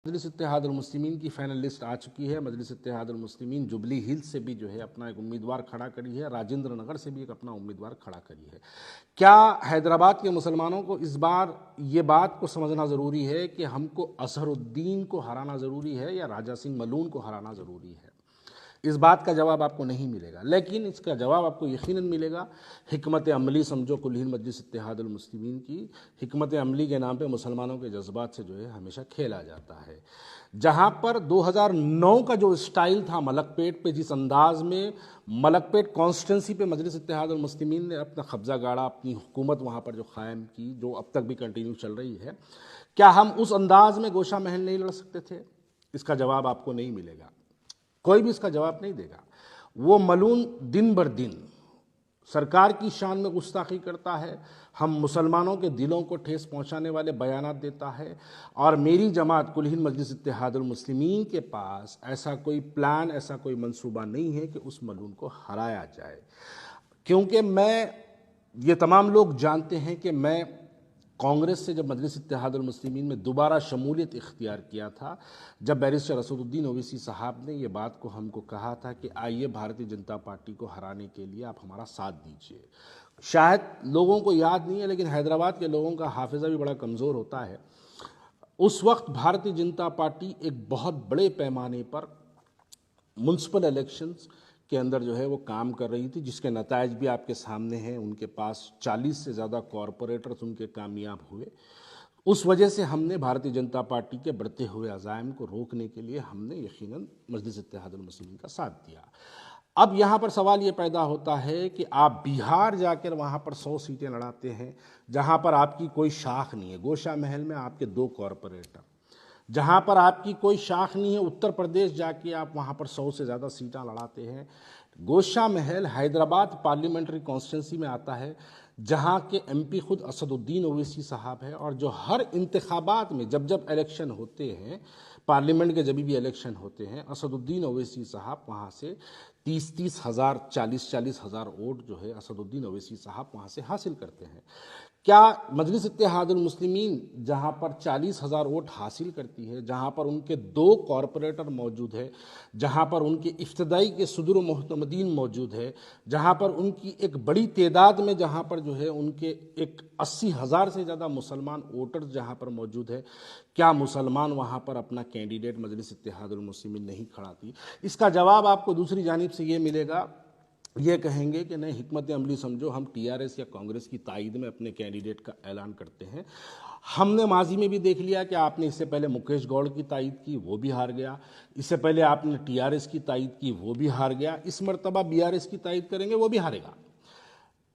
मजलिस इत्तेहादुल मुस्लिमीन की final list आ चुकी है। मजलिस इत्तेहादुल मुस्लिमीन जुबली हिल्स से भी जो है अपना एक उम्मीदवार खड़ा करी है, राजेंद्र नगर से भी एक अपना उम्मीदवार खड़ा करी है। क्या हैदराबाद के मुसलमानों को इस बार ये बात को समझना ज़रूरी है कि हमको अजहरुद्दीन को हराना ज़रूरी है या राजा सिंह मलून को हराना ज़रूरी है? इस बात का जवाब आपको नहीं मिलेगा, लेकिन इसका जवाब आपको यकीनन मिलेगा। हिकमत अमली समझो कुल हिंद मजलिस इत्तेहादुल मुस्लिमीन की हिकमत अमली के नाम पे मुसलमानों के जज्बात से जो है हमेशा खेला जाता है। जहाँ पर 2009 का जो स्टाइल था मलकपेट पे, जिस अंदाज में मलकपेट कॉन्स्टिट्यूंसी पे मजलिस इत्तेहादुल मुस्लिमीन ने अपना कब्जा गाड़ा, अपनी हुकूमत वहाँ पर जो कायम की, जो अब तक भी कंटिन्यू चल रही है, क्या हम उस अंदाज में गोशा महल नहीं लड़ सकते थे? इसका जवाब आपको नहीं मिलेगा, कोई भी इसका जवाब नहीं देगा। वो मलून दिन बर दिन सरकार की शान में गुस्ताखी करता है, हम मुसलमानों के दिलों को ठेस पहुंचाने वाले बयानात देता है, और मेरी जमात कुल हिंद मजलिस इत्तेहादुल मुस्लिमीन के पास ऐसा कोई प्लान, ऐसा कोई मंसूबा नहीं है कि उस मलून को हराया जाए। क्योंकि ये तमाम लोग जानते हैं कि मैं कांग्रेस से जब मजलिस इत्तेहादुल मुस्लिमीन में दोबारा शमूलियत इख्तियार किया था, जब बैरिस्टर असदुद्दीन ओवैसी साहब ने ये बात को हमको कहा था कि आइए भारतीय जनता पार्टी को हराने के लिए आप हमारा साथ दीजिए। शायद लोगों को याद नहीं है, लेकिन हैदराबाद के लोगों का हाफिज़ा भी बड़ा कमज़ोर होता है। उस वक्त भारतीय जनता पार्टी एक बहुत बड़े पैमाने पर म्युनिसिपल इलेक्शंस के अंदर जो है वो काम कर रही थी, जिसके नतायज भी आपके सामने हैं। उनके पास 40 से ज़्यादा कॉरपोरेटर्स उनके कामयाब हुए। उस वजह से हमने भारतीय जनता पार्टी के बढ़ते हुए अज़ाइम को रोकने के लिए हमने यकीनन मजलिस इत्तेहादुल मुस्लिमीन का साथ दिया। अब यहाँ पर सवाल ये पैदा होता है कि आप बिहार जाकर वहाँ पर 100 सीटें लड़ाते हैं, जहाँ पर आपकी कोई शाख नहीं है। गोशा महल में आपके 2 कॉरपोरेटर, जहाँ पर आपकी कोई शाख नहीं है। उत्तर प्रदेश जाके आप वहाँ पर 100 से ज़्यादा सीटें लड़ाते हैं। गोशा महल हैदराबाद पार्लियामेंट्री कॉन्स्टिट्यूंसी में आता है, जहाँ के एमपी खुद असदुद्दीन ओवैसी साहब है, और जो हर इंतखाबात में जब जब इलेक्शन होते हैं, पार्लियामेंट के जब भी इलेक्शन होते हैं, असदुद्दीन ओवैसी साहब वहाँ से 30-30 हज़ार, 40-40 हज़ार वोट जो है असदुद्दीन ओवैसी साहब वहाँ से हासिल करते हैं। क्या मजलिस इत्तेहादुल मुस्लिमीन जहाँ पर 40 हज़ार वोट हासिल करती है, जहाँ पर उनके 2 कॉरपोरेटर मौजूद है, जहाँ पर उनके इफ्तदाई के सदर मोहतमदीन मौजूद है, जहाँ पर उनकी एक बड़ी तादाद में, जहाँ पर जो है उनके एक 80 हज़ार से ज़्यादा मुसलमान वोटर्स जहाँ पर मौजूद है, क्या मुसलमान वहाँ पर अपना कैंडिडेट मजलिस इत्तेहादुल मुस्लिमीन नहीं खड़ाती? इसका जवाब आपको दूसरी जानिब से ये मिलेगा, ये कहेंगे कि नहीं, हिकमत अमली समझो, हम टीआरएस या कांग्रेस की तायद में अपने कैंडिडेट का ऐलान करते हैं। हमने माजी में भी देख लिया कि आपने इससे पहले मुकेश गौड़ की तायद की, वो भी हार गया। इससे पहले आपने टीआरएस की तायद की, वो भी हार गया। इस मरतबा बीआरएस की तायद करेंगे, वो भी हारेगा।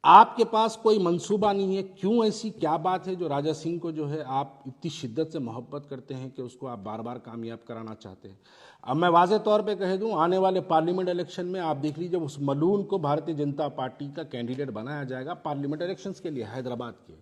आपके पास कोई मंसूबा नहीं है। क्यों? ऐसी क्या बात है जो राजा सिंह को जो है आप इतनी शिद्दत से मोहब्बत करते हैं कि उसको आप बार बार कामयाब कराना चाहते हैं? अब मैं वाज़े तौर पे कह दूं, आने वाले पार्लियामेंट इलेक्शन में आप देख लीजिए, उस मलून को भारतीय जनता पार्टी का कैंडिडेट बनाया जाएगा पार्लियामेंट इलेक्शंस के लिए हैदराबाद के।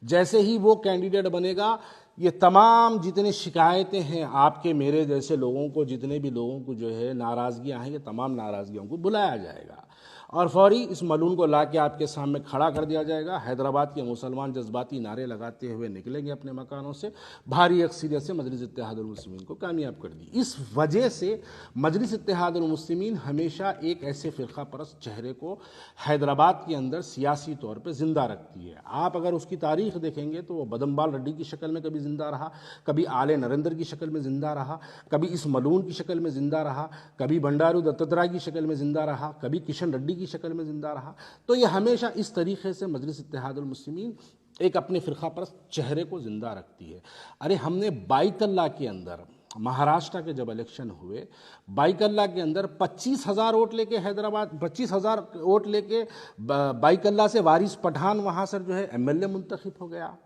जैसे ही वो कैंडिडेट बनेगा, ये तमाम जितनी शिकायतें हैं आपके मेरे जैसे लोगों को, जितने भी लोगों को जो है नाराज़गियाँ हैं, ये तमाम नाराज़गियों को बुलाया जाएगा और फौरी इस मलून को ला के आपके सामने खड़ा कर दिया जाएगा। हैदराबाद के मुसलमान जज्बाती नारे लगाते हुए निकलेंगे अपने मकानों से, भारी अक्सरियत से मजलिस इत्तेहादुल मुस्लिमीन को कामयाब कर दी। इस वजह से मजलिस इत्तेहादुल मुस्लिमीन हमेशा एक ऐसे फ़िरका परस्त चेहरे को हैदराबाद के अंदर सियासी तौर पर ज़िंदा रखती है। आप अगर उसकी तारीख देखेंगे तो वो बदमबाल रेड्डी की शक्ल में कभी ज़िंदा रहा, कभी आले नरेंद्र की शक्ल में ज़िंदा रहा, कभी इस मलून की शक्ल में ज़िंदा रहा, कभी बंडारू दत्तात्रेय की शक्ल में ज़िंदा रहा, कभी किशन रेड्डी की शक्ल में जिंदा रहा। तो ये हमेशा इस तरीके से मजलिस इत्तेहादुल मुस्लिमीन एक अपने फ़िरका परस्त चेहरे को जिंदा रखती है। अरे हमने बाइकल्ला के अंदर, महाराष्ट्र के जब इलेक्शन हुए, बाइकल्ला के अंदर 25 हज़ार वोट लेके हैदराबाद, 25 हज़ार वोट लेके बाइकल्ला से वारिस पठान वहाँ से जो है एमएलए मुंतखब हो गया।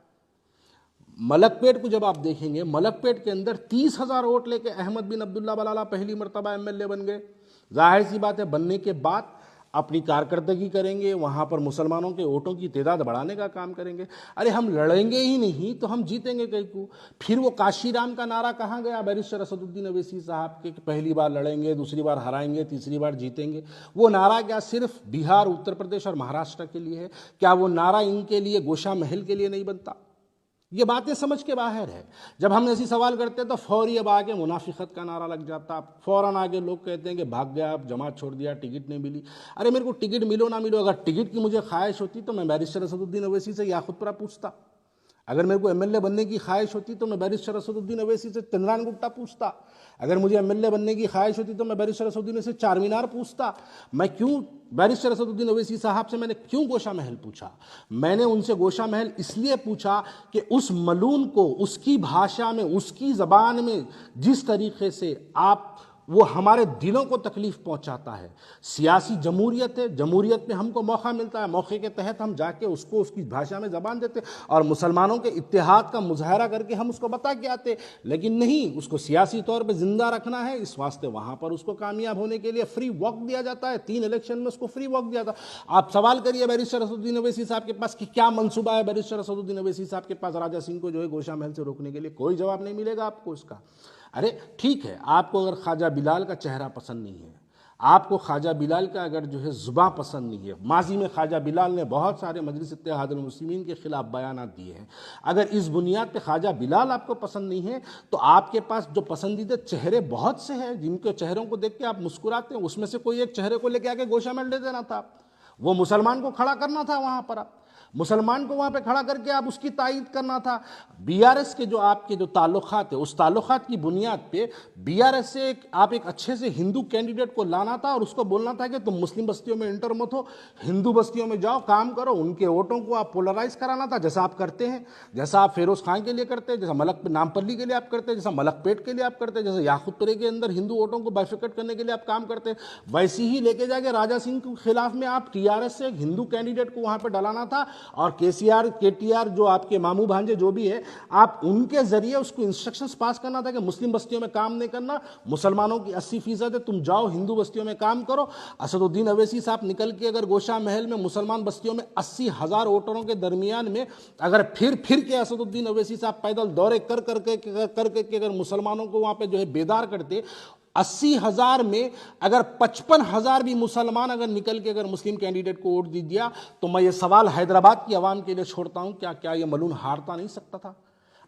मलकपेट को जब आप देखेंगे, मलकपेट के अंदर 30 हज़ार वोट लेके अहमद बिन अब्दुल्ला बलाला पहली मरतबा एमएलए बन गए। जाहिर सी बात है, बनने के बाद अपनी कारकर्दगी करेंगे, वहाँ पर मुसलमानों के वोटों की तादाद बढ़ाने का काम करेंगे। अरे हम लड़ेंगे ही नहीं तो हम जीतेंगे कहीं को? फिर वो काशीराम का नारा कहाँ गया बैरिस्टर असदुद्दीन ओवैसी साहब के कि पहली बार लड़ेंगे, दूसरी बार हराएंगे, तीसरी बार जीतेंगे? वो नारा क्या सिर्फ बिहार, उत्तर प्रदेश और महाराष्ट्र के लिए है? क्या वो नारा इनके लिए, गोशा महल के लिए नहीं बनता? ये बातें समझ के बाहर है। जब हम ऐसी सवाल करते हैं तो फौरी अब आगे मुनाफिकत का नारा लग जाता, फ़ौरन आगे लोग कहते हैं कि भाग गया, आप जमात छोड़ दिया, टिकट नहीं मिली। अरे मेरे को टिकट मिलो ना मिलो, अगर टिकट की मुझे ख्वाहिश होती तो मैं बैरिस्टर असदुद्दीन अवैसी से याकूतपुरा पूछता। अगर मेरे को एमएलए बनने की ख्वाहिश होती तो मैं बैरिस्टर असदुद्दीन अवैसी से चंद्रायन गुप्ता पूछता। अगर मुझे एमएलए बनने की ख्वाहिश होती तो मैं बैरिस्टर असदुद्दीन से चार मीनार पूछता। मैं क्यों बैरिस्टर असदुद्दीन अवैसी साहब से मैंने क्यों गोशा महल पूछा? मैंने उनसे गोशा महल इसलिए पूछा कि उस मलून को उसकी भाषा में, उसकी ज़बान में जिस तरीके से आप वो हमारे दिलों को तकलीफ पहुंचाता है। सियासी जमहूरियत है, जमहूरियत में हमको मौका मिलता है, मौके के तहत हम जाके उसको उसकी भाषा में ज़बान देते और मुसलमानों के इत्तेहाद का मुजाहरा करके हम उसको बता के आते। लेकिन नहीं, उसको सियासी तौर पे ज़िंदा रखना है, इस वास्ते वहाँ पर उसको कामयाब होने के लिए फ्री वॉक दिया जाता है। 3 इलेक्शन में उसको फ्री वॉक दिया था। आप सवाल करिए बैरिस्टर असदुद्दीन अवैसी साहब के पास कि क्या मनसूबा है बैरिस्टर असदुद्दीन अवैसी साहब के पास राजा सिंह को जो है गोशा महल से रोकने के लिए? कोई जवाब नहीं मिलेगा आपको उसका। अरे ठीक है, आपको अगर ख्वाजा बिलाल का चेहरा पसंद नहीं है, आपको ख्वाजा बिलाल का अगर जो है ज़ुबान पसंद नहीं है, माजी में ख्वाजा बिलाल ने बहुत सारे मजलिस इत्तेहादुल मुस्लिमीन के खिलाफ बयानात दिए हैं, अगर इस बुनियाद पे ख्वाजा बिलाल आपको पसंद नहीं है तो आपके पास जो पसंदीदा चेहरे बहुत से हैं जिनके चेहरों को देख के आप मुस्कुराते हैं, उसमें से कोई एक चेहरे को लेके आके गोशा महल दे देना था। वो मुसलमान को खड़ा करना था वहाँ पर, आप मुसलमान को वहाँ पे खड़ा करके आप उसकी तायीद करना था। बीआरएस के जो आपके जो ताल्लुकात है, उस ताल्लुकात की बुनियाद पे बीआरएस से आप एक अच्छे से हिंदू कैंडिडेट को लाना था और उसको बोलना था कि तुम मुस्लिम बस्तियों में इंटर मत हो, हिंदू बस्तियों में जाओ, काम करो, उनके वोटों को आप पोलराइज कराना था, जैसा आप करते हैं, जैसा आप फिरोज खान के लिए करते हैं, जैसा मलक नामपल्ली के लिए आप करते हैं, जैसा मलकपेट के लिए आप करते हैं, जैसे याकूतपुरे के अंदर हिंदू वोटों को बाइफिकेट करने के लिए आप काम करते हैं, वैसे ही लेके जाके राजा सिंह के खिलाफ में आप टीआरएस से एक हिंदू कैंडिडेट को वहाँ पर डलाना था और केटीआर जो आपके मामू भांजे जो भी है, आप उनके जरिए उसको इंस्ट्रक्शंस पास करना था कि मुस्लिम बस्तियों में काम नहीं करना, मुसलमानों की 80% है, तुम जाओ हिंदू बस्तियों में काम करो। असदुद्दीन अवैसी साहब निकल के अगर गोशा महल में मुसलमान बस्तियों में 80,000 वोटरों के दरमियान में अगर फिर के असदुद्दीन अवैसी साहब पैदल दौरे कर करके अगर मुसलमानों को वहां पे जो है बेदार करते, 80,000 में अगर 55,000 भी मुसलमान अगर निकल के अगर मुस्लिम कैंडिडेट को वोट दे दिया तो मैं ये सवाल हैदराबाद की आवाम के लिए छोड़ता हूं, क्या ये मलून हारता नहीं सकता था?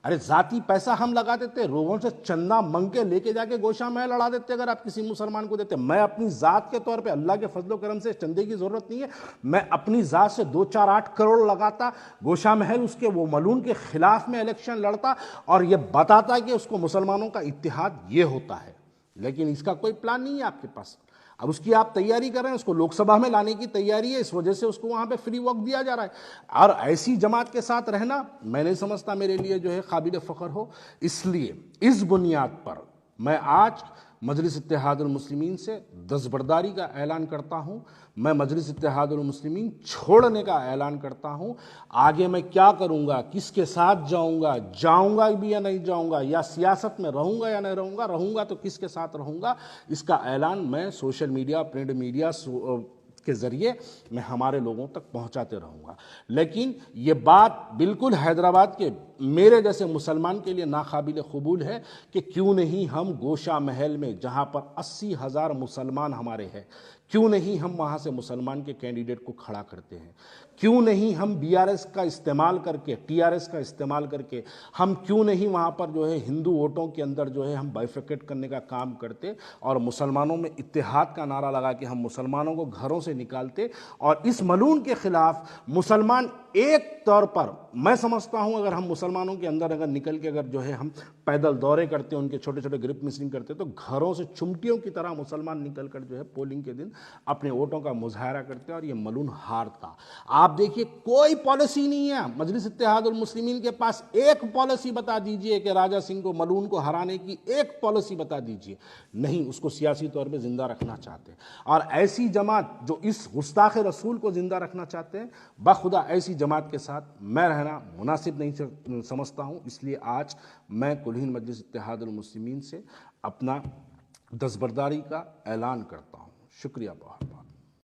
अरे जाती पैसा हम लगा देते, लोगों से चंदा मंग के लेके जाके गोशा महल लड़ा देते अगर आप किसी मुसलमान को देते। मैं अपनी जात के तौर पे अल्लाह के फजलो करम से चंदे की जरूरत नहीं है, मैं अपनी जात से 2-4-8 करोड़ लगाता, गोशा महल उसके वो मलून के खिलाफ में इलेक्शन लड़ता और ये बताता कि उसको मुसलमानों का इत्तेहाद ये होता है। लेकिन इसका कोई प्लान नहीं है आपके पास। अब उसकी आप तैयारी कर रहे हैं, उसको लोकसभा में लाने की तैयारी है, इस वजह से उसको वहां पे फ्री वॉक दिया जा रहा है। और ऐसी जमात के साथ रहना मैं नहीं समझता मेरे लिए जो है काबिल फ़ख्र हो। इसलिए इस बुनियाद पर मैं आज मजलिस इत्तेहादुल मुस्लिमीन से दस्तबरदारी का ऐलान करता हूँ, मैं मजलिस इत्तेहादुल मुस्लिमीन छोड़ने का ऐलान करता हूँ। आगे मैं क्या करूँगा, किसके साथ जाऊँगा भी या नहीं जाऊँगा, या सियासत में रहूँगा या नहीं रहूँगा तो किसके साथ रहूँगा, इसका ऐलान मैं सोशल मीडिया, प्रिंट मीडिया के ज़रिए मैं हमारे लोगों तक पहुंचाते रहूँगा। लेकिन ये बात बिल्कुल हैदराबाद के मेरे जैसे मुसलमान के लिए नाकाबिल कबूल है कि क्यों नहीं हम गोशा महल में, जहाँ पर 80,000 मुसलमान हमारे हैं, क्यों नहीं हम वहाँ से मुसलमान के कैंडिडेट को खड़ा करते हैं? क्यों नहीं हम बीआरएस का इस्तेमाल करके, टीआरएस का इस्तेमाल करके हम क्यों नहीं वहाँ पर जो है हिंदू वोटों के अंदर जो है हम बाइफिकेट करने का काम करते और मुसलमानों में इत्तेहाद का नारा लगा के हम मुसलमानों को घरों से निकालते और इस मलून के खिलाफ मुसलमान एक तौर पर, मैं समझता हूं अगर हम मुसलमानों के अंदर अगर निकल के अगर जो है हम पैदल दौरे करते, उनके छोटे छोटे ग्रुप मिसिंग करते, तो घरों से चुमटियों की तरह मुसलमान निकल कर जो है पोलिंग के दिन अपने वोटों का मुजाहरा करते और ये मलून हारता। आप देखिए कोई पॉलिसी नहीं है मजलिस इत्तेहादुल मुस्लिमीन के पास। एक पॉलिसी बता दीजिए कि राजा सिंह को, मलून को हराने की एक पॉलिसी बता दीजिए। नहीं, उसको सियासी तौर पर जिंदा रखना चाहते हैं और ऐसी जमात जो इस गुस्ताखे रसूल को जिंदा रखना चाहते हैं, बखुदा ऐसी जमात के साथ मैं रहना मुनासिब नहीं समझता हूं। इसलिए आज मैं कुल-हिंद मजलिस इत्तेहादुल मुस्लिमीन से अपना दस्तबरदारी का ऐलान करता हूं। शुक्रिया बहुत बहुत।